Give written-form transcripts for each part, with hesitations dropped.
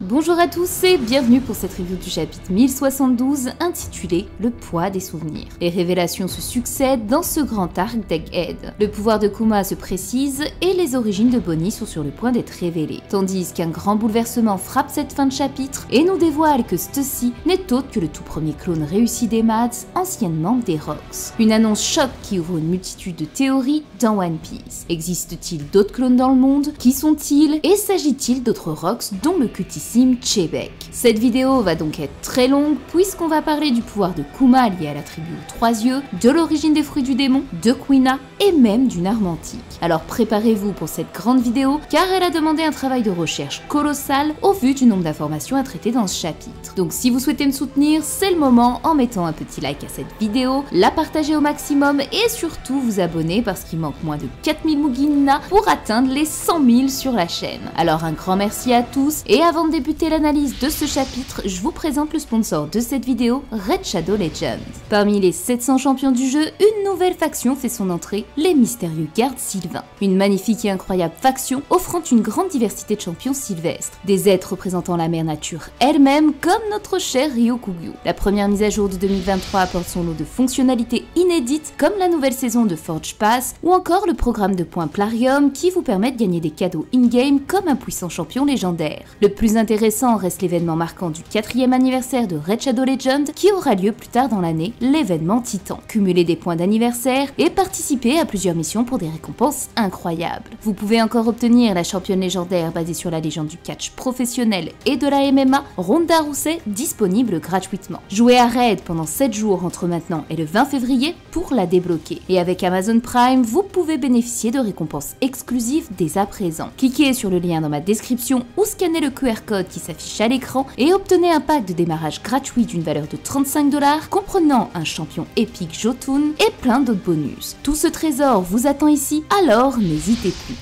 Bonjour à tous et bienvenue pour cette review du chapitre 1072 intitulé Le poids des souvenirs. Les révélations se succèdent dans ce grand arc d'Egghead. Le pouvoir de Kuma se précise et les origines de Bonnie sont sur le point d'être révélées, tandis qu'un grand bouleversement frappe cette fin de chapitre et nous dévoile que Stussy n'est autre que le tout premier clone réussi des Mads, ancienne membre des Rocks. Une annonce choc qui ouvre une multitude de théories dans One Piece. Existe-t-il d'autres clones dans le monde? Qui sont-ils? Et s'agit-il d'autres Rocks dont le cultissime Chebek? Cette vidéo va donc être très longue puisqu'on va parler du pouvoir de Kuma lié à la tribu aux trois yeux, de l'origine des fruits du démon, de Kuina et même d'une arme antique. Alors préparez-vous pour cette grande vidéo car elle a demandé un travail de recherche colossal au vu du nombre d'informations à traiter dans ce chapitre. Donc si vous souhaitez me soutenir, c'est le moment en mettant un petit like à cette vidéo, la partager au maximum et surtout vous abonner parce qu'il manque moins de 4000 Muginsha pour atteindre les 100 000 sur la chaîne. Alors un grand merci à tous et avant de débuter l'analyse de ce chapitre, je vous présente le sponsor de cette vidéo, Red Shadow Legends. Parmi les 700 champions du jeu, une nouvelle faction fait son entrée, les mystérieux gardes sylvains. Une magnifique et incroyable faction offrant une grande diversité de champions sylvestres, des êtres représentant la mère nature elle-même comme notre cher Ryokugyu. La première mise à jour de 2023 apporte son lot de fonctionnalités inédites comme la nouvelle saison de Forge Pass ou encore le programme de points Plarium qui vous permet de gagner des cadeaux in-game comme un puissant champion légendaire. Le plus intéressant reste l'événement marquant du 4e anniversaire de Red Shadow Legends qui aura lieu plus tard dans l'année, l'événement Titan. Cumuler des points d'anniversaire et participer à plusieurs missions pour des récompenses incroyables. Vous pouvez encore obtenir la championne légendaire basée sur la légende du catch professionnel et de la MMA, Ronda Rousey, disponible gratuitement. Jouez à Raid pendant 7 jours entre maintenant et le 20 février pour la débloquer. Et avec Amazon Prime, vous pouvez bénéficier de récompenses exclusives dès à présent. Cliquez sur le lien dans ma description ou scannez le QR code qui s'affiche à l'écran et obtenez un pack de démarrage gratuit d'une valeur de 35 $ comprenant un champion épique Jotun et plein d'autres bonus. Tout ce trésor vous attend ici, alors n'hésitez plus.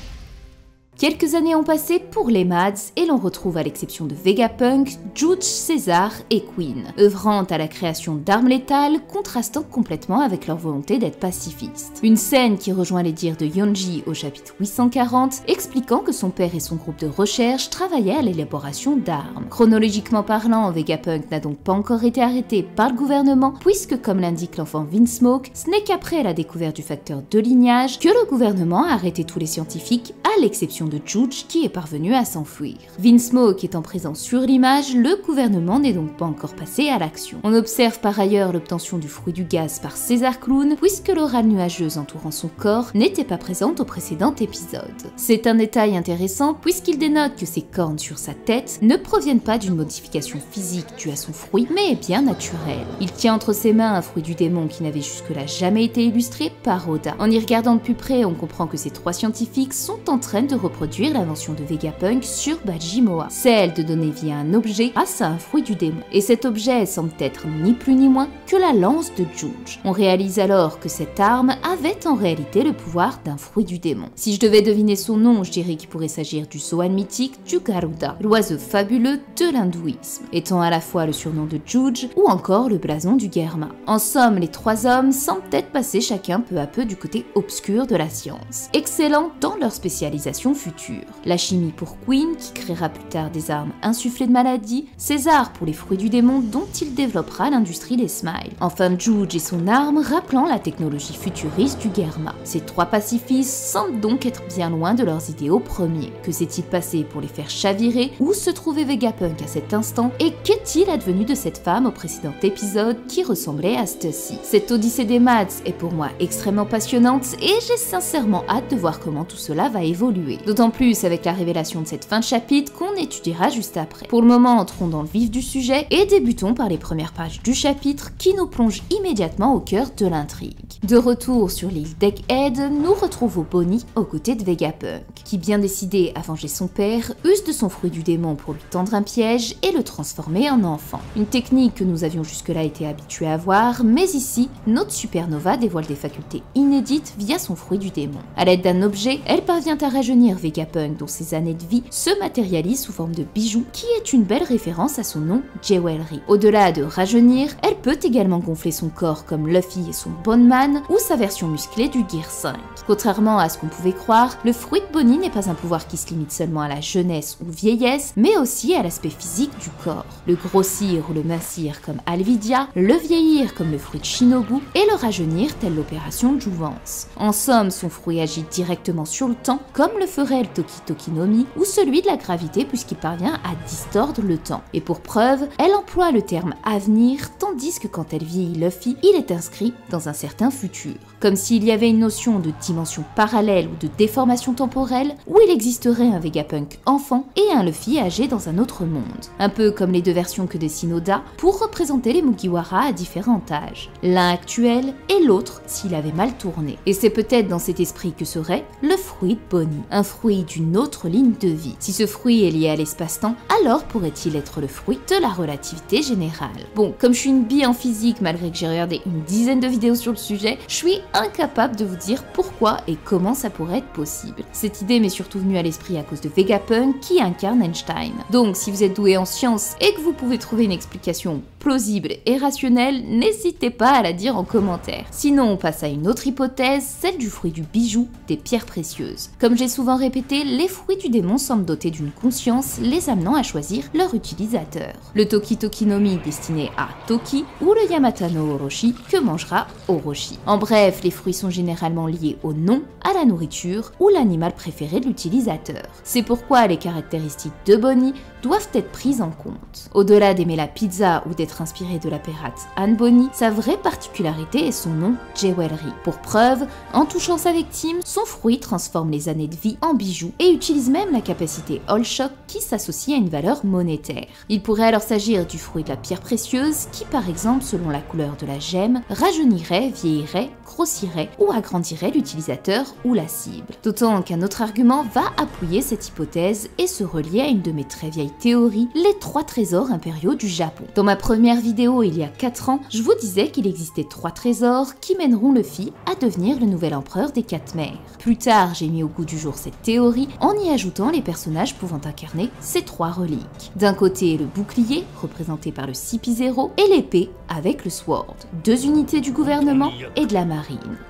Quelques années ont passé pour les Mads et l'on retrouve à l'exception de Vegapunk, Juge, César et Queen, œuvrant à la création d'armes létales contrastant complètement avec leur volonté d'être pacifistes. Une scène qui rejoint les dires de Yonji au chapitre 840, expliquant que son père et son groupe de recherche travaillaient à l'élaboration d'armes. Chronologiquement parlant, Vegapunk n'a donc pas encore été arrêté par le gouvernement, puisque comme l'indique l'enfant Vinsmoke, ce n'est qu'après la découverte du facteur de lignage que le gouvernement a arrêté tous les scientifiques, à l'exception de Juge qui est parvenu à s'enfuir. Vinsmoke étant présent sur l'image, le gouvernement n'est donc pas encore passé à l'action. On observe par ailleurs l'obtention du fruit du gaz par César Clown, puisque l'aura nuageuse entourant son corps n'était pas présente au précédent épisode. C'est un détail intéressant puisqu'il dénote que ses cornes sur sa tête ne proviennent pas d'une modification physique due à son fruit, mais est bien naturelle. Il tient entre ses mains un fruit du démon qui n'avait jusque-là jamais été illustré par Oda. En y regardant de plus près, on comprend que ces trois scientifiques sont en train de reproduire l'invention de Vegapunk sur Bajimoa, celle de donner vie à un objet grâce à un fruit du démon. Et cet objet semble être ni plus ni moins que la lance de Juge. On réalise alors que cette arme avait en réalité le pouvoir d'un fruit du démon. Si je devais deviner son nom, je dirais qu'il pourrait s'agir du Zoan mythique du Garuda, l'oiseau fabuleux de l'hindouisme, étant à la fois le surnom de Juge ou encore le blason du Germa. En somme, les trois hommes semblent être passés chacun peu à peu du côté obscur de la science, excellents dans leur spécialisation future. La chimie pour Queen, qui créera plus tard des armes insufflées de maladie, César pour les fruits du démon dont il développera l'industrie des smiles. Enfin Juge et son arme rappelant la technologie futuriste du Germa. Ces trois pacifistes semblent donc être bien loin de leurs idéaux premiers. Que s'est-il passé pour les faire chavirer? Où se trouvait Vegapunk à cet instant? Et qu'est-il advenu de cette femme au précédent épisode qui ressemblait à Stussy? Cette odyssée des Mads est pour moi extrêmement passionnante et j'ai sincèrement hâte de voir comment tout cela va évoluer. D'autant plus avec la révélation de cette fin de chapitre qu'on étudiera juste après. Pour le moment, entrons dans le vif du sujet et débutons par les premières pages du chapitre qui nous plongent immédiatement au cœur de l'intrigue. De retour sur l'île d'Egghead, nous retrouvons Bonnie aux côtés de Vegapunk, qui bien décidé à venger son père, use de son fruit du démon pour lui tendre un piège et le transformer en enfant. Une technique que nous avions jusque-là été habitués à voir, mais ici, notre supernova dévoile des facultés inédites via son fruit du démon. À l'aide d'un objet, elle parvient à rajeunir Vegapunk dont ses années de de vie se matérialise sous forme de bijoux, qui est une belle référence à son nom Jewelry. Au-delà de rajeunir, elle peut également gonfler son corps comme Luffy et son Bondman, ou sa version musclée du Gear 5. Contrairement à ce qu'on pouvait croire, le fruit de Bonnie n'est pas un pouvoir qui se limite seulement à la jeunesse ou vieillesse, mais aussi à l'aspect physique du corps. Le grossir ou le mincir comme Alvidia, le vieillir comme le fruit de Shinobu, et le rajeunir telle l'opération Jouvence. En somme, son fruit agit directement sur le temps, comme le ferait le Toki Toki no Mi, ou celui de la gravité puisqu'il parvient à distordre le temps. Et pour preuve, elle emploie le terme avenir, tandis que quand elle vieillit Luffy, il est inscrit dans un certain futur. Comme s'il y avait une notion de dimension parallèle ou de déformation temporelle, où il existerait un Vegapunk enfant et un Luffy âgé dans un autre monde. Un peu comme les deux versions que dessine Oda pour représenter les Mugiwara à différents âges. L'un actuel et l'autre s'il avait mal tourné. Et c'est peut-être dans cet esprit que serait le fruit de Bonnie, un fruit d'une autre ligne de vie. Si ce fruit est lié à l'espace-temps, alors pourrait-il être le fruit de la relativité générale. Bon, comme je suis une bille en physique malgré que j'ai regardé une dizaine de vidéos sur le sujet, je suis incapable de vous dire pourquoi et comment ça pourrait être possible. Cette idée m'est surtout venue à l'esprit à cause de Vegapunk qui incarne Einstein. Donc si vous êtes doué en sciences et que vous pouvez trouver une explication plausible et rationnelle, n'hésitez pas à la dire en commentaire. Sinon on passe à une autre hypothèse, celle du fruit du bijou, des pierres précieuses. Comme j'ai souvent répété, les fruits du démon semblent dotés d'une conscience, les amenant à choisir leur utilisateur. Le Toki Toki no Mi destiné à Toki ou le Yamata no Orochi que mangera Orochi. En bref, les fruits sont généralement liés au nom, à la nourriture ou l'animal préféré de l'utilisateur. C'est pourquoi les caractéristiques de Bonnie doivent être prises en compte. Au-delà d'aimer la pizza ou d'être inspiré de la pirate Anne Bonny, sa vraie particularité est son nom Jewelry. Pour preuve, en touchant sa victime, son fruit transforme les années de vie en bijoux et utilise même la capacité All Shock qui s'associe à une valeur monétaire. Il pourrait alors s'agir du fruit de la pierre précieuse qui, par exemple, selon la couleur de la gemme, rajeunirait, vieillirait, grossirait ou agrandirait l'utilisateur ou la cible. D'autant qu'un autre argument va appuyer cette hypothèse et se relier à une de mes très vieilles théories, les 3 trésors impériaux du Japon. Dans ma première vidéo il y a 4 ans, je vous disais qu'il existait 3 trésors qui mèneront Luffy à devenir le nouvel empereur des 4 mers. Plus tard, j'ai mis au goût du jour cette théorie en y ajoutant les personnages pouvant incarner ces 3 reliques. D'un côté, le bouclier, représenté par le CP0, et l'épée avec le Sword. 2 unités du gouvernement et de la marine.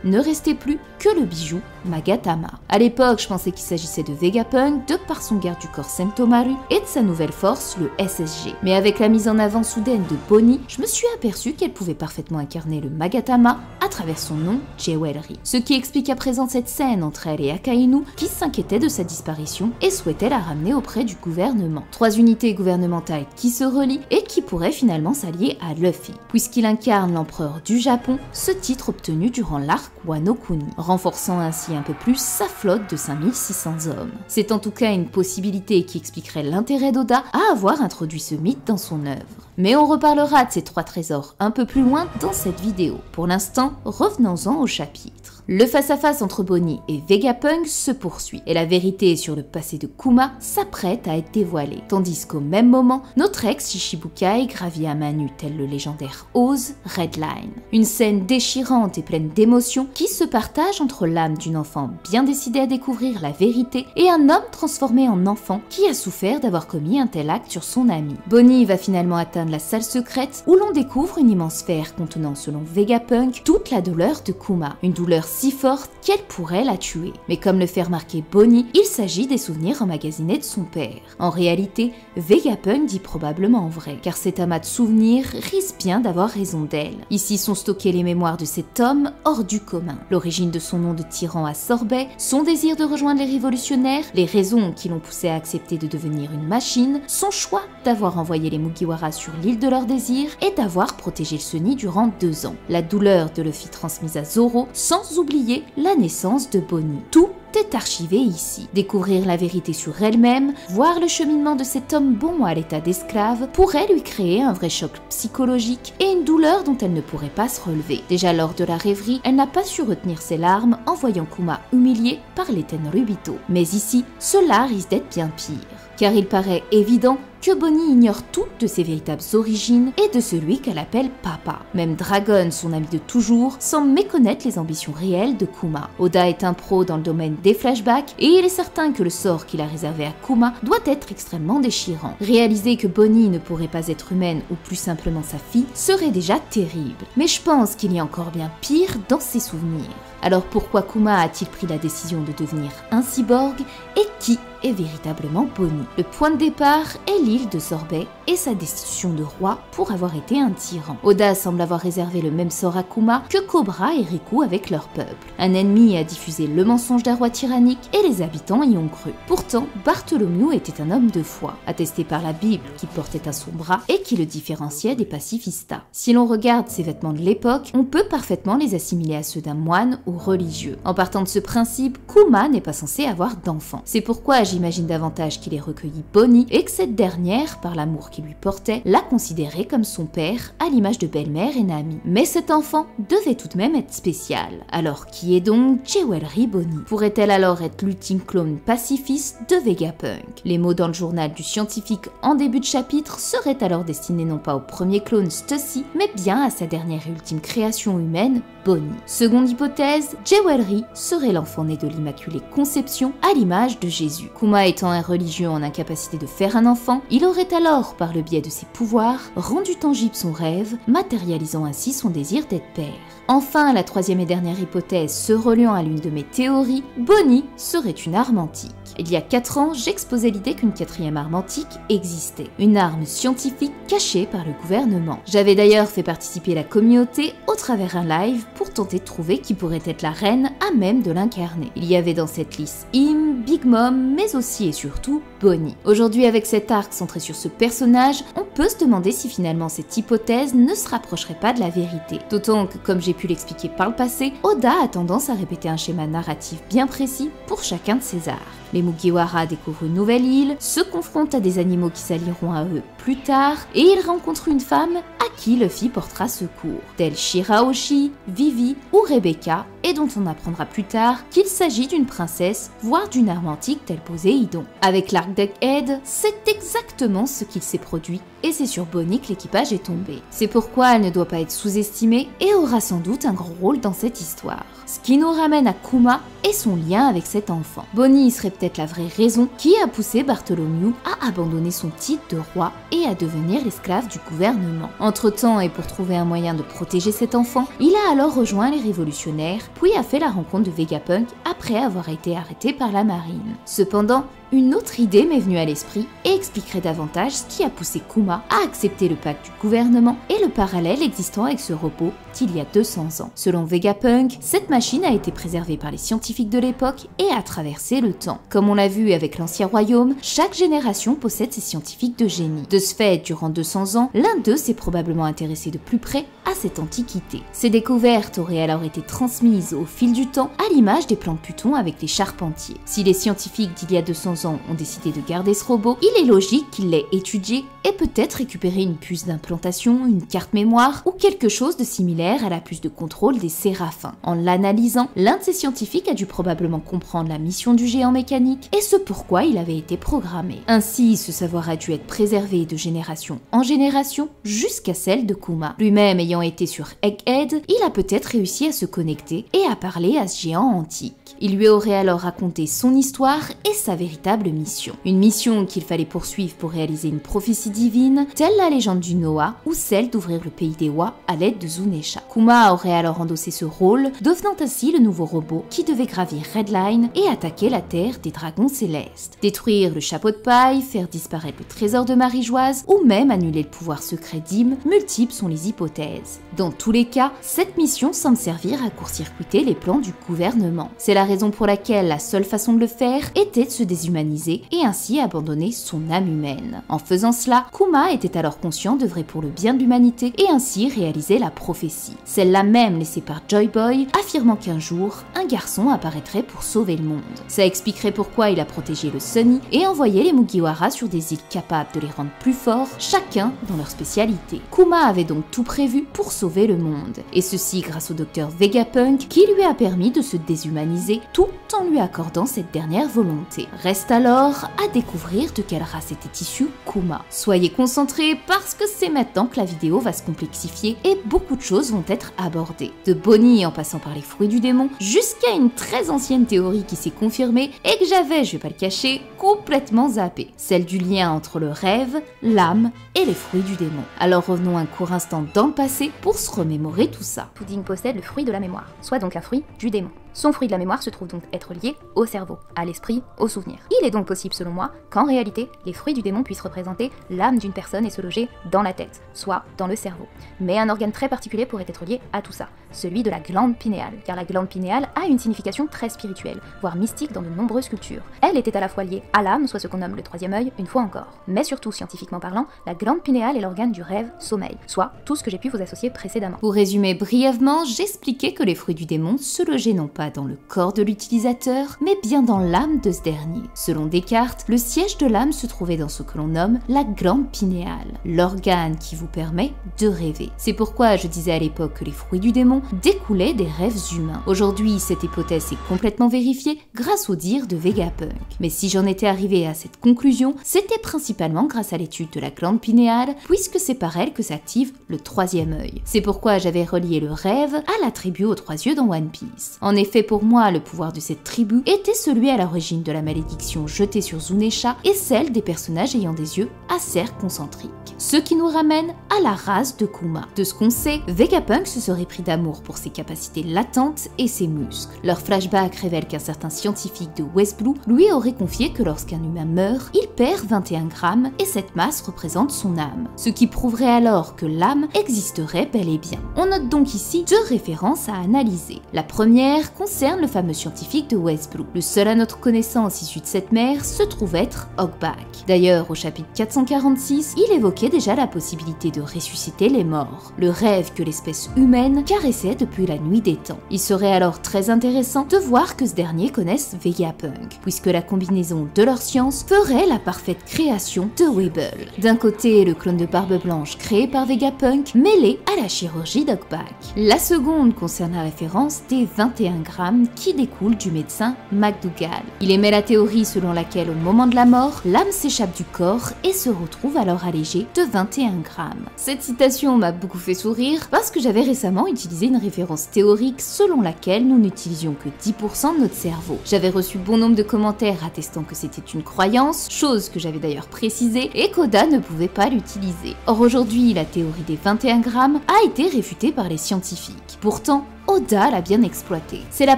Ne restait plus que le bijou Magatama. À l'époque, je pensais qu'il s'agissait de Vegapunk de par son garde du corps Sentomaru et de sa nouvelle force, le SSG. Mais avec la mise en avant soudaine de Bonnie, je me suis aperçu qu'elle pouvait parfaitement incarner le Magatama à travers son nom Jewelry. Ce qui explique à présent cette scène entre elle et Akainu qui s'inquiétait de sa disparition et souhaitait la ramener auprès du gouvernement. 3 unités gouvernementales qui se relient et qui pourraient finalement s'allier à Luffy, puisqu'il incarne l'empereur du Japon, ce titre obtenu durant l'arc Wano Kuni, renforçant ainsi un peu plus sa flotte de 5600 hommes. C'est en tout cas une possibilité qui expliquerait l'intérêt d'Oda à avoir introduit ce mythe dans son œuvre. Mais on reparlera de ces 3 trésors un peu plus loin dans cette vidéo. Pour l'instant, revenons-en au chapitre. Le face-à-face entre Bonnie et Vegapunk se poursuit, et la vérité sur le passé de Kuma s'apprête à être dévoilée, tandis qu'au même moment, notre ex Shishibukai gravit à main nue tel le légendaire Oz Redline. Une scène déchirante et pleine d'émotions qui se partage entre l'âme d'une enfant bien décidée à découvrir la vérité et un homme transformé en enfant qui a souffert d'avoir commis un tel acte sur son ami. Bonnie va finalement atteindre la salle secrète où l'on découvre une immense sphère contenant selon Vegapunk toute la douleur de Kuma, une douleur si forte qu'elle pourrait la tuer. Mais comme le fait remarquer Bonnie, il s'agit des souvenirs emmagasinés de son père. En réalité, Vegapunk dit probablement vrai, car cet amas de souvenirs risque bien d'avoir raison d'elle. Ici sont stockées les mémoires de cet homme hors du commun, l'origine de son nom de tyran à sorbet, son désir de rejoindre les révolutionnaires, les raisons qui l'ont poussé à accepter de devenir une machine, son choix d'avoir envoyé les Mugiwara sur l'île de leur désir et d'avoir protégé le Sunny durant 2 ans, la douleur de Luffy transmise à Zoro, sans oublier la naissance de Bonnie. Tout est archivé ici. Découvrir la vérité sur elle-même, voir le cheminement de cet homme bon à l'état d'esclave, pourrait lui créer un vrai choc psychologique et une douleur dont elle ne pourrait pas se relever. Déjà lors de la rêverie, elle n'a pas su retenir ses larmes en voyant Kuma humilié par les Tenryubito. Mais ici, cela risque d'être bien pire. Car il paraît évident que Bonnie ignore tout de ses véritables origines et de celui qu'elle appelle papa. Même Dragon, son ami de toujours, semble méconnaître les ambitions réelles de Kuma. Oda est un pro dans le domaine des flashbacks et il est certain que le sort qu'il a réservé à Kuma doit être extrêmement déchirant. Réaliser que Bonnie ne pourrait pas être humaine ou plus simplement sa fille serait déjà terrible. Mais je pense qu'il y a encore bien pire dans ses souvenirs. Alors pourquoi Kuma a-t-il pris la décision de devenir un cyborg et qui est véritablement Bonnie? Le point de départ est l'île de Sorbet et sa destitution de roi pour avoir été un tyran. Oda semble avoir réservé le même sort à Kuma que Cobra et Riku avec leur peuple. Un ennemi a diffusé le mensonge d'un roi tyrannique et les habitants y ont cru. Pourtant, Bartholomew était un homme de foi, attesté par la Bible qu'il portait à son bras et qui le différenciait des pacifistas. Si l'on regarde ses vêtements de l'époque, on peut parfaitement les assimiler à ceux d'un moine ou religieux. En partant de ce principe, Kuma n'est pas censé avoir d'enfant. C'est pourquoi j'imagine davantage qu'il ait recueilli Bonnie et que cette dernière, par l'amour qu'il lui portait, l'a considéré comme son père, à l'image de belle-mère et Nami. Mais cet enfant devait tout de même être spécial. Alors qui est donc Jewelry Bonnie? Pourrait-elle alors être l'ultime clone pacifiste de Vegapunk? Les mots dans le journal du scientifique en début de chapitre seraient alors destinés non pas au premier clone Stussy, mais bien à sa dernière et ultime création humaine, Bonnie. Seconde hypothèse, Jewelry serait l'enfant né de l'Immaculée Conception à l'image de Jésus. Kuma étant un religieux en incapacité de faire un enfant, il aurait alors, par le biais de ses pouvoirs, rendu tangible son rêve, matérialisant ainsi son désir d'être père. Enfin, la troisième et dernière hypothèse se reliant à l'une de mes théories, Bonnie serait une arme antique. Il y a 4 ans, j'exposais l'idée qu'une 4e arme antique existait, une arme scientifique cachée par le gouvernement. J'avais d'ailleurs fait participer la communauté au travers un live pour tenter de trouver qui pourrait être la reine à même de l'incarner. Il y avait dans cette liste Im, Big Mom, mais aussi et surtout Bonnie. Aujourd'hui, avec cet arc centré sur ce personnage, on peut se demander si finalement cette hypothèse ne se rapprocherait pas de la vérité. D'autant que, comme j'ai pu l'expliquer par le passé, Oda a tendance à répéter un schéma narratif bien précis pour chacun de ses arcs. Les Mugiwara découvrent une nouvelle île, se confrontent à des animaux qui s'allieront à eux plus tard, et ils rencontrent une femme à qui Luffy portera secours, telle Shirahoshi, Vivi ou Rebecca, et dont on apprendra plus tard qu'il s'agit d'une princesse, voire d'une arme antique telle Poséidon. Avec l'arc d'Egghead, c'est exactement ce qu'il s'est produit, et c'est sur Bonnie que l'équipage est tombé. C'est pourquoi elle ne doit pas être sous-estimée et aura sans doute un grand rôle dans cette histoire. Ce qui nous ramène à Kuma et son lien avec cet enfant. Bonnie serait peut-être la vraie raison qui a poussé Bartholomew à abandonner son titre de roi et à devenir l'esclave du gouvernement. Entre-temps, et pour trouver un moyen de protéger cet enfant, il a alors rejoint les révolutionnaires, puis a fait la rencontre de Vegapunk après avoir été arrêté par la marine. Cependant, une autre idée m'est venue à l'esprit et expliquerait davantage ce qui a poussé Kuma à accepter le pacte du gouvernement et le parallèle existant avec ce robot d'il y a 200 ans. Selon Vegapunk, cette machine a été préservée par les scientifiques de l'époque et a traversé le temps. Comme on l'a vu avec l'Ancien Royaume, chaque génération possède ses scientifiques de génie. De ce fait, durant 200 ans, l'un d'eux s'est probablement intéressé de plus près à cette antiquité. Ces découvertes auraient alors été transmises au fil du temps à l'image des plans de Pluton avec les charpentiers. Si les scientifiques d'il y a 200 ans ont décidé de garder ce robot, il est logique qu'ils l'aient étudié et peut-être récupéré une puce d'implantation, une carte mémoire ou quelque chose de similaire à la puce de contrôle des Séraphins. En l'analysant, l'un de ces scientifiques a dû probablement comprendre la mission du géant mécanique et ce pourquoi il avait été programmé. Ainsi, ce savoir a dû être préservé de génération en génération jusqu'à celle de Kuma. Lui-même ayant été sur Egghead, il a peut-être réussi à se connecter et à parler à ce géant antique. Il lui aurait alors raconté son histoire et sa véritable mission. Une mission qu'il fallait poursuivre pour réaliser une prophétie divine, telle la légende du Noah ou celle d'ouvrir le pays des Wa à l'aide de Zunesha. Kuma aurait alors endossé ce rôle, devenant ainsi le nouveau robot qui devait gravir Red Line et attaquer la terre des dragons célestes. Détruire le chapeau de paille, faire disparaître le trésor de Marie-Joise ou même annuler le pouvoir secret d'Im, multiples sont les hypothèses. Dans tous les cas, cette mission semble servir à court-circuiter les plans du gouvernement. C'est la raison pour laquelle la seule façon de le faire était de se déshumaniser et ainsi abandonner son âme humaine. En faisant cela, Kuma était alors conscient d'œuvrer pour le bien de l'humanité et ainsi réaliser la prophétie. Celle-là même laissée par Joy Boy, affirmant qu'un jour, un garçon apparaîtrait pour sauver le monde. Ça expliquerait pourquoi il a protégé le Sunny et envoyé les Mugiwara sur des îles capables de les rendre plus forts, chacun dans leur spécialité. Kuma avait donc tout prévu pour sauver le monde, et ceci grâce au docteur Vegapunk qui lui a permis de se déshumaniser tout en lui accordant cette dernière volonté. Reste reste alors à découvrir de quelle race était issue Kuma. Soyez concentrés parce que c'est maintenant que la vidéo va se complexifier et beaucoup de choses vont être abordées. De Bonnie en passant par les fruits du démon, jusqu'à une très ancienne théorie qui s'est confirmée et que j'avais, je vais pas le cacher, complètement zappée. Celle du lien entre le rêve, l'âme et les fruits du démon. Alors revenons un court instant dans le passé pour se remémorer tout ça. Pudding possède le fruit de la mémoire, soit donc un fruit du démon. Son fruit de la mémoire se trouve donc être lié au cerveau, à l'esprit, au souvenir. Il est donc possible selon moi qu'en réalité, les fruits du démon puissent représenter l'âme d'une personne et se loger dans la tête, soit dans le cerveau. Mais un organe très particulier pourrait être lié à tout ça, celui de la glande pinéale, car la glande pinéale a une signification très spirituelle, voire mystique dans de nombreuses cultures. Elle était à la fois liée à l'âme, soit ce qu'on nomme le troisième œil, une fois encore. Mais surtout, scientifiquement parlant, la glande pinéale est l'organe du rêve-sommeil, soit tout ce que j'ai pu vous associer précédemment. Pour résumer brièvement, j'expliquais que les fruits du démon se logeaient non pas dans le corps de l'utilisateur, mais bien dans l'âme de ce dernier. Selon Descartes, le siège de l'âme se trouvait dans ce que l'on nomme la glande pinéale, l'organe qui vous permet de rêver. C'est pourquoi je disais à l'époque que les fruits du démon découlaient des rêves humains. Aujourd'hui, cette hypothèse est complètement vérifiée grâce au dire de Vegapunk. Mais si j'en étais arrivé à cette conclusion, c'était principalement grâce à l'étude de la glande pinéale, puisque c'est par elle que s'active le troisième œil. C'est pourquoi j'avais relié le rêve à la tribu aux trois yeux dans One Piece. En effet, pour moi, le pouvoir de cette tribu était celui à l'origine de la malédiction jetée sur Zunesha et celle des personnages ayant des yeux à cercles concentriques. Ce qui nous ramène à la race de Kuma. De ce qu'on sait, Vegapunk se serait pris d'amour pour ses capacités latentes et ses muscles. Leur flashback révèle qu'un certain scientifique de West Blue lui aurait confié que lorsqu'un humain meurt, il perd 21 grammes et cette masse représente son âme. Ce qui prouverait alors que l'âme existerait bel et bien. On note donc ici deux références à analyser. La première concerne le fameux scientifique de West Blue. Le seul à notre connaissance issu de cette mer se trouve être Hogback. D'ailleurs, au chapitre 446, il évoquait déjà la possibilité de ressusciter les morts, le rêve que l'espèce humaine caressait depuis la nuit des temps. Il serait alors très intéressant de voir que ce dernier connaisse Vegapunk, puisque la combinaison de leurs sciences ferait la parfaite création de Weeble. D'un côté, le clone de Barbe Blanche créé par Vegapunk, mêlé à la chirurgie d'Hogback. La seconde concerne la référence des 21 grammes qui découlent du médecin McDougall. Il émet la théorie selon laquelle au moment de la mort, l'âme s'échappe du corps et se retrouve alors allégée de 21 grammes. Cette citation m'a beaucoup fait sourire parce que j'avais récemment utilisé une référence théorique selon laquelle nous n'utilisions que 10% de notre cerveau. J'avais reçu bon nombre de commentaires attestant que c'était une croyance, chose que j'avais d'ailleurs précisée, et qu'Oda ne pouvait pas l'utiliser. Or aujourd'hui, la théorie des 21 grammes a été réfutée par les scientifiques. Pourtant, Oda l'a bien exploité. C'est la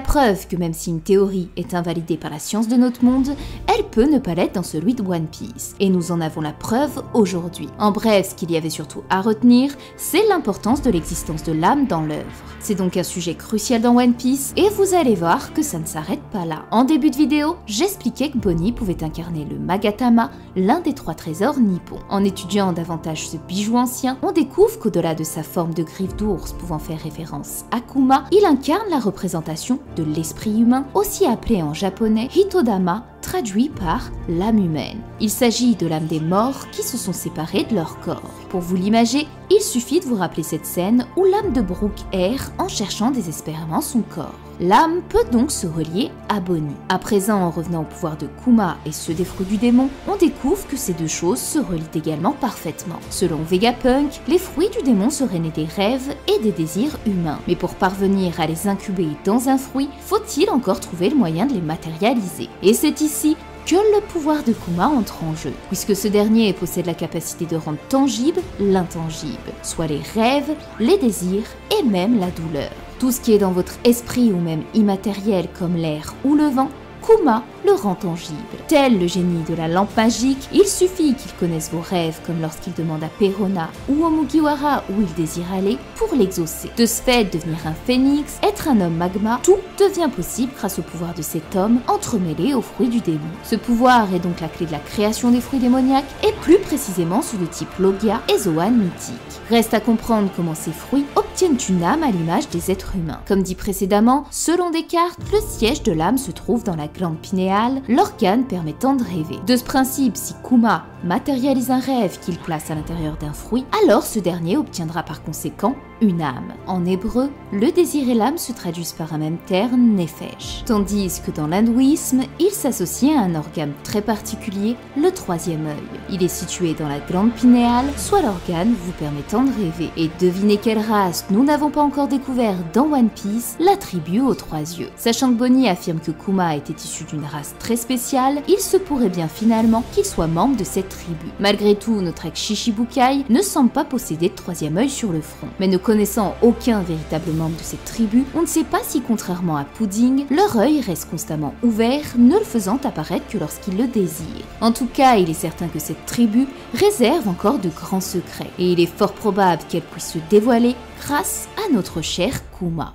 preuve que même si une théorie est invalidée par la science de notre monde, elle peut ne pas l'être dans celui de One Piece. Et nous en avons la preuve aujourd'hui. En bref, ce qu'il y avait surtout à retenir, c'est l'importance de l'existence de l'âme dans l'œuvre. C'est donc un sujet crucial dans One Piece, et vous allez voir que ça ne s'arrête pas là. En début de vidéo, j'expliquais que Bonnie pouvait incarner le Magatama, l'un des 3 trésors nippons. En étudiant davantage ce bijou ancien, on découvre qu'au-delà de sa forme de griffe d'ours pouvant faire référence à Kuma, il incarne la représentation de l'esprit humain, aussi appelé en japonais Hitodama, traduit par l'âme humaine. Il s'agit de l'âme des morts qui se sont séparés de leur corps. Pour vous l'imager, il suffit de vous rappeler cette scène où l'âme de Brook erre en cherchant désespérément son corps. L'âme peut donc se relier à Bonnie. À présent, en revenant au pouvoir de Kuma et ceux des fruits du démon, on découvre que ces deux choses se relient également parfaitement. Selon Vegapunk, les fruits du démon seraient nés des rêves et des désirs humains. Mais pour parvenir à les incuber dans un fruit, faut-il encore trouver le moyen de les matérialiser. Et c'est ici que le pouvoir de Kuma entre en jeu, puisque ce dernier possède la capacité de rendre tangible l'intangible, soit les rêves, les désirs et même la douleur. Tout ce qui est dans votre esprit ou même immatériel comme l'air ou le vent, Kuma le rend tangible. Tel le génie de la lampe magique, il suffit qu'il connaisse vos rêves comme lorsqu'il demande à Perona ou au Mugiwara où il désire aller pour l'exaucer. De ce fait, devenir un phénix, être un homme magma, tout devient possible grâce au pouvoir de cet homme entremêlé aux fruits du démon. Ce pouvoir est donc la clé de la création des fruits démoniaques et plus précisément ceux de type Logia et Zoan mythique. Reste à comprendre comment ces fruits obtiennent une âme à l'image des êtres humains. Comme dit précédemment, selon Descartes, le siège de l'âme se trouve dans la glande pinéale pinéale, l'organe permettant de rêver. De ce principe, si Kuma matérialise un rêve qu'il place à l'intérieur d'un fruit, alors ce dernier obtiendra par conséquent une âme. En hébreu, le désir et l'âme se traduisent par un même terme, nefesh. Tandis que dans l'hindouisme, il s'associe à un organe très particulier, le troisième œil. Il est situé dans la glande pinéale, soit l'organe vous permettant de rêver. Et devinez quelle race nous n'avons pas encore découvert dans One Piece, la tribu aux trois yeux. Sachant que Bonnie affirme que Kuma était issu d'une race très spéciale, il se pourrait bien finalement qu'il soit membre de cette tribu. Malgré tout, notre ex Shichibukai ne semble pas posséder de troisième œil sur le front. Mais ne connaissant aucun véritable membre de cette tribu, on ne sait pas si, contrairement à Pudding, leur œil reste constamment ouvert, ne le faisant apparaître que lorsqu'ils le désirent. En tout cas, il est certain que cette tribu réserve encore de grands secrets, et il est fort probable qu'elle puisse se dévoiler grâce à notre cher Kuma.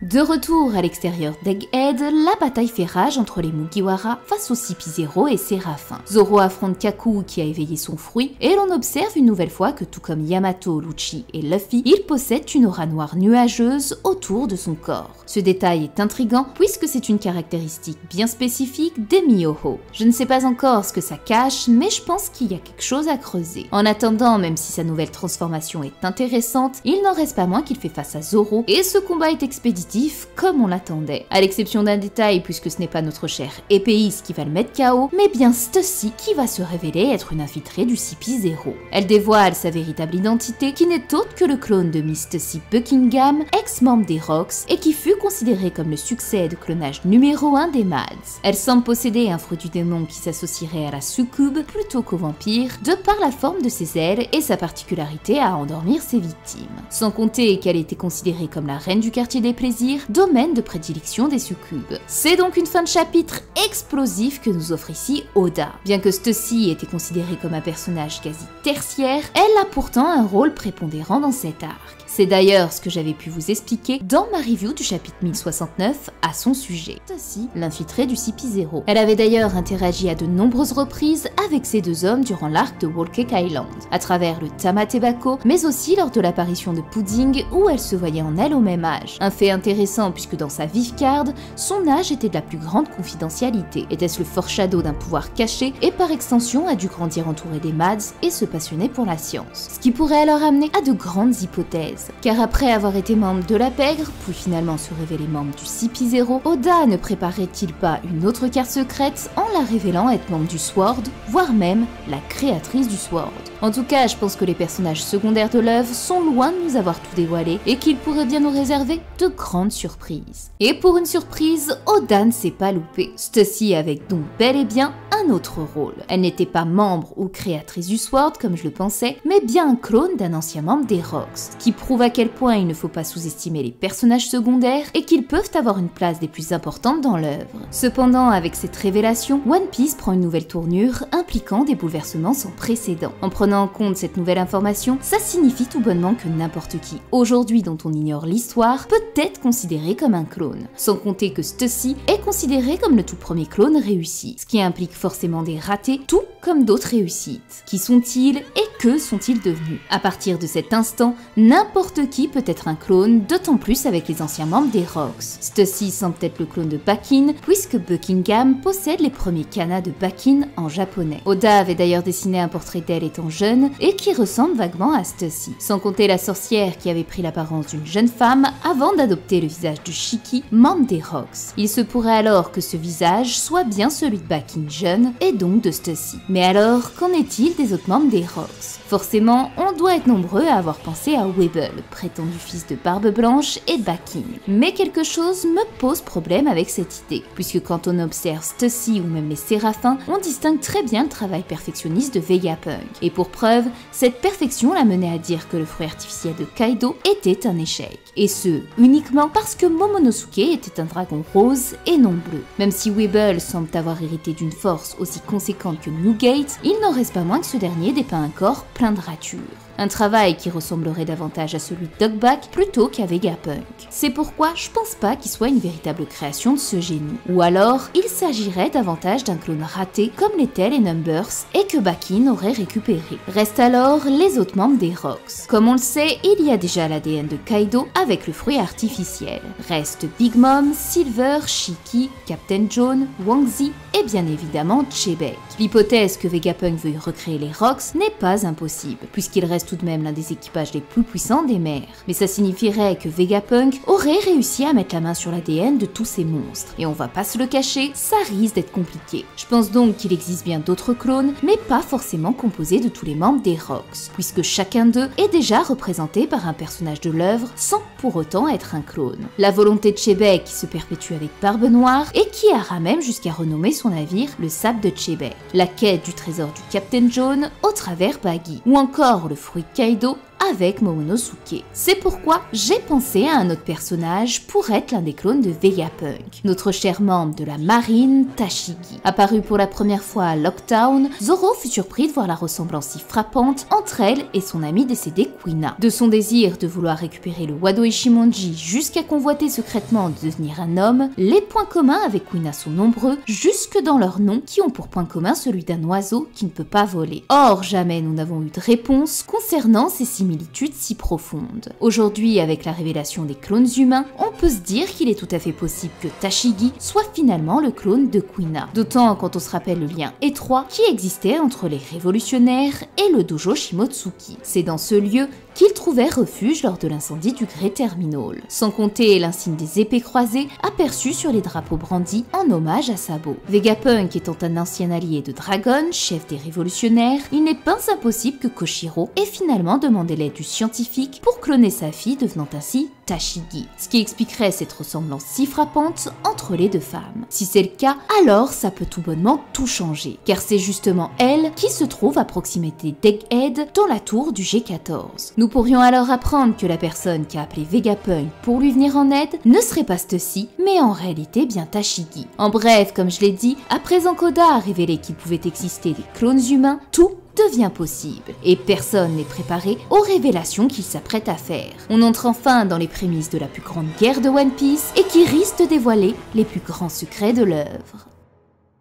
De retour à l'extérieur d'Egghead, la bataille fait rage entre les Mugiwara face aux CP0 et Séraphin. Zoro affronte Kaku qui a éveillé son fruit, et l'on observe une nouvelle fois que tout comme Yamato, Lucci et Luffy, il possède une aura noire nuageuse autour de son corps. Ce détail est intriguant puisque c'est une caractéristique bien spécifique des Myoho. Je ne sais pas encore ce que ça cache, mais je pense qu'il y a quelque chose à creuser. En attendant, même si sa nouvelle transformation est intéressante, il n'en reste pas moins qu'il fait face à Zoro, et ce combat est expéditif comme on l'attendait. À l'exception d'un détail, puisque ce n'est pas notre cher épéiste qui va le mettre KO, mais bien Stussy qui va se révéler être une infiltrée du CP0. Elle dévoile sa véritable identité, qui n'est autre que le clone de Miss Stussy Buckingham, ex-membre des Rocks, et qui fut considéré comme le succès de clonage numéro 1 des Mads. Elle semble posséder un fruit du démon qui s'associerait à la succube plutôt qu'au vampire, de par la forme de ses ailes et sa particularité à endormir ses victimes. Sans compter qu'elle était considérée comme la reine du quartier des plaisirs, domaine de prédilection des succubes. C'est donc une fin de chapitre explosif que nous offre ici Oda. Bien que Stussy était considérée comme un personnage quasi tertiaire, elle a pourtant un rôle prépondérant dans cet arc. C'est d'ailleurs ce que j'avais pu vous expliquer dans ma review du chapitre 1069 à son sujet. Stussy, l'infiltrée du CP0. Elle avait d'ailleurs interagi à de nombreuses reprises avec ces deux hommes durant l'arc de Whole Cake Island, à travers le Tamatebako, mais aussi lors de l'apparition de Pudding où elle se voyait en elle au même âge. Un fait intéressant puisque dans sa vive card, son âge était de la plus grande confidentialité. Était-ce le foreshadow d'un pouvoir caché et par extension a dû grandir entouré des Mads et se passionner pour la science. Ce qui pourrait alors amener à de grandes hypothèses. Car après avoir été membre de la Pègre, puis finalement se révéler membre du CP0, Oda ne préparait-il pas une autre carte secrète en la révélant être membre du Sword, voire même la créatrice du Sword? En tout cas, je pense que les personnages secondaires de l'œuvre sont loin de nous avoir tout dévoilé et qu'ils pourraient bien nous réserver de grandes surprises. Et pour une surprise, Oda ne s'est pas loupé. Stussy avait donc bel et bien un autre rôle. Elle n'était pas membre ou créatrice du Sword comme je le pensais, mais bien un clone d'un ancien membre des Rocks, ce qui prouve à quel point il ne faut pas sous-estimer les personnages secondaires et qu'ils peuvent avoir une place des plus importantes dans l'œuvre. Cependant, avec cette révélation, One Piece prend une nouvelle tournure impliquant des bouleversements sans précédent. En prenant en compte cette nouvelle information, ça signifie tout bonnement que n'importe qui, aujourd'hui dont on ignore l'histoire, peut être considéré comme un clone. Sans compter que Stussy est considéré comme le tout premier clone réussi, ce qui implique forcément des ratés, tout comme d'autres réussites. Qui sont-ils et que sont-ils devenus? À partir de cet instant, n'importe qui peut être un clone, d'autant plus avec les anciens membres des Rocks. Stussy semble être le clone de Bakin, puisque Buckingham possède les premiers kanas de Bakin en japonais. Oda avait d'ailleurs dessiné un portrait d'elle étant jeune et qui ressemble vaguement à Stussy. Sans compter la sorcière qui avait pris l'apparence d'une jeune femme avant d'adopter le visage de Shiki, membre des Rocks. Il se pourrait alors que ce visage soit bien celui de Bakin jeune et donc de Stussy. Mais alors, qu'en est-il des autres membres des Rocks? Forcément, on doit être nombreux à avoir pensé à Weeble, prétendu fils de Barbe Blanche et Bakin. Mais quelque chose me pose problème avec cette idée, puisque quand on observe Stussy ou même les Séraphins, on distingue très bien le travail perfectionniste de Vegapunk. Et pour preuve, cette perfection l'a mené à dire que le fruit artificiel de Kaido était un échec. Et ce, uniquement parce que Momonosuke était un dragon rose et non bleu. Même si Weeble semble avoir hérité d'une force aussi conséquente que Newgate, il n'en reste pas moins que ce dernier dépeint un corps plein de ratures. Un travail qui ressemblerait davantage à celui de Dogback plutôt qu'à Vegapunk. C'est pourquoi je pense pas qu'il soit une véritable création de ce génie. Ou alors, il s'agirait davantage d'un clone raté comme l'étaient les Numbers et que Bakin aurait récupéré. Restent alors les autres membres des Rocks. Comme on le sait, il y a déjà l'ADN de Kaido avec le fruit artificiel. ciel. Restent Big Mom, Silver, Shiki, Captain Jaune, Wang Zi et bien évidemment Chebek. L'hypothèse que Vegapunk veuille recréer les Rox n'est pas impossible, puisqu'il reste tout de même l'un des équipages les plus puissants des mers. Mais ça signifierait que Vegapunk aurait réussi à mettre la main sur l'ADN de tous ces monstres. Et on va pas se le cacher, ça risque d'être compliqué. Je pense donc qu'il existe bien d'autres clones, mais pas forcément composés de tous les membres des Rox, puisque chacun d'eux est déjà représenté par un personnage de l'œuvre sans pour autant être un clone. La volonté de Chebek qui se perpétue avec Barbe Noire et qui ira même jusqu'à renommer son navire le Sable de Chebek. La quête du trésor du Captain Jaune au travers Baggy, ou encore le fruit de Kaido avec Momonosuke. C'est pourquoi j'ai pensé à un autre personnage pour être l'un des clones de Vegapunk, notre cher membre de la marine, Tashigi. Apparu pour la première fois à Lockdown, Zoro fut surpris de voir la ressemblance si frappante entre elle et son amie décédée Kuina. De son désir de vouloir récupérer le Wado Ichimonji jusqu'à convoiter secrètement de devenir un homme, les points communs avec Kuina sont nombreux, jusque dans leurs noms qui ont pour point commun celui d'un oiseau qui ne peut pas voler. Or, jamais nous n'avons eu de réponse concernant ces similitudes si profondes. Aujourd'hui, avec la révélation des clones humains, on peut se dire qu'il est tout à fait possible que Tashigi soit finalement le clone de Kuina. D'autant quand on se rappelle le lien étroit qui existait entre les révolutionnaires et le dojo Shimotsuki. C'est dans ce lieu qu'ils trouvaient refuge lors de l'incendie du Great Terminal, sans compter l'insigne des épées croisées aperçues sur les drapeaux brandis en hommage à Sabo. Vegapunk étant un ancien allié de Dragon, chef des révolutionnaires, il n'est pas impossible que Koshiro ait finalement demandé l'aide du scientifique pour cloner sa fille, devenant ainsi Tashigi, ce qui expliquerait cette ressemblance si frappante entre les deux femmes. Si c'est le cas, alors ça peut tout bonnement tout changer, car c'est justement elle qui se trouve à proximité d'Egghead dans la tour du G14. Nous pourrions alors apprendre que la personne qui a appelé Vegapunk pour lui venir en aide ne serait pas ceci, mais en réalité bien Tashigi. En bref, comme je l'ai dit, à présent qu'Oda a révélé qu'il pouvait exister des clones humains, tout devient possible, et personne n'est préparé aux révélations qu'il s'apprête à faire. On entre enfin dans les prémices de la plus grande guerre de One Piece et qui risque de dévoiler les plus grands secrets de l'œuvre.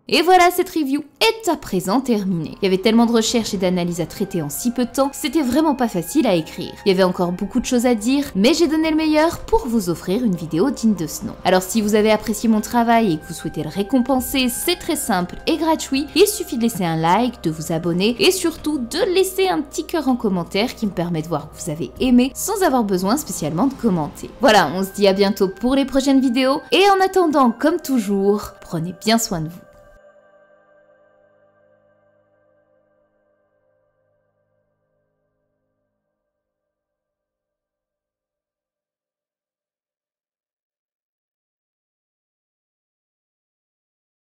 Et voilà, cette review est à présent terminée. Il y avait tellement de recherches et d'analyses à traiter en si peu de temps, c'était vraiment pas facile à écrire. Il y avait encore beaucoup de choses à dire, mais j'ai donné le meilleur pour vous offrir une vidéo digne de ce nom. Alors si vous avez apprécié mon travail et que vous souhaitez le récompenser, c'est très simple et gratuit. Il suffit de laisser un like, de vous abonner et surtout de laisser un petit cœur en commentaire qui me permet de voir que vous avez aimé sans avoir besoin spécialement de commenter. Voilà, on se dit à bientôt pour les prochaines vidéos et en attendant, comme toujours, prenez bien soin de vous.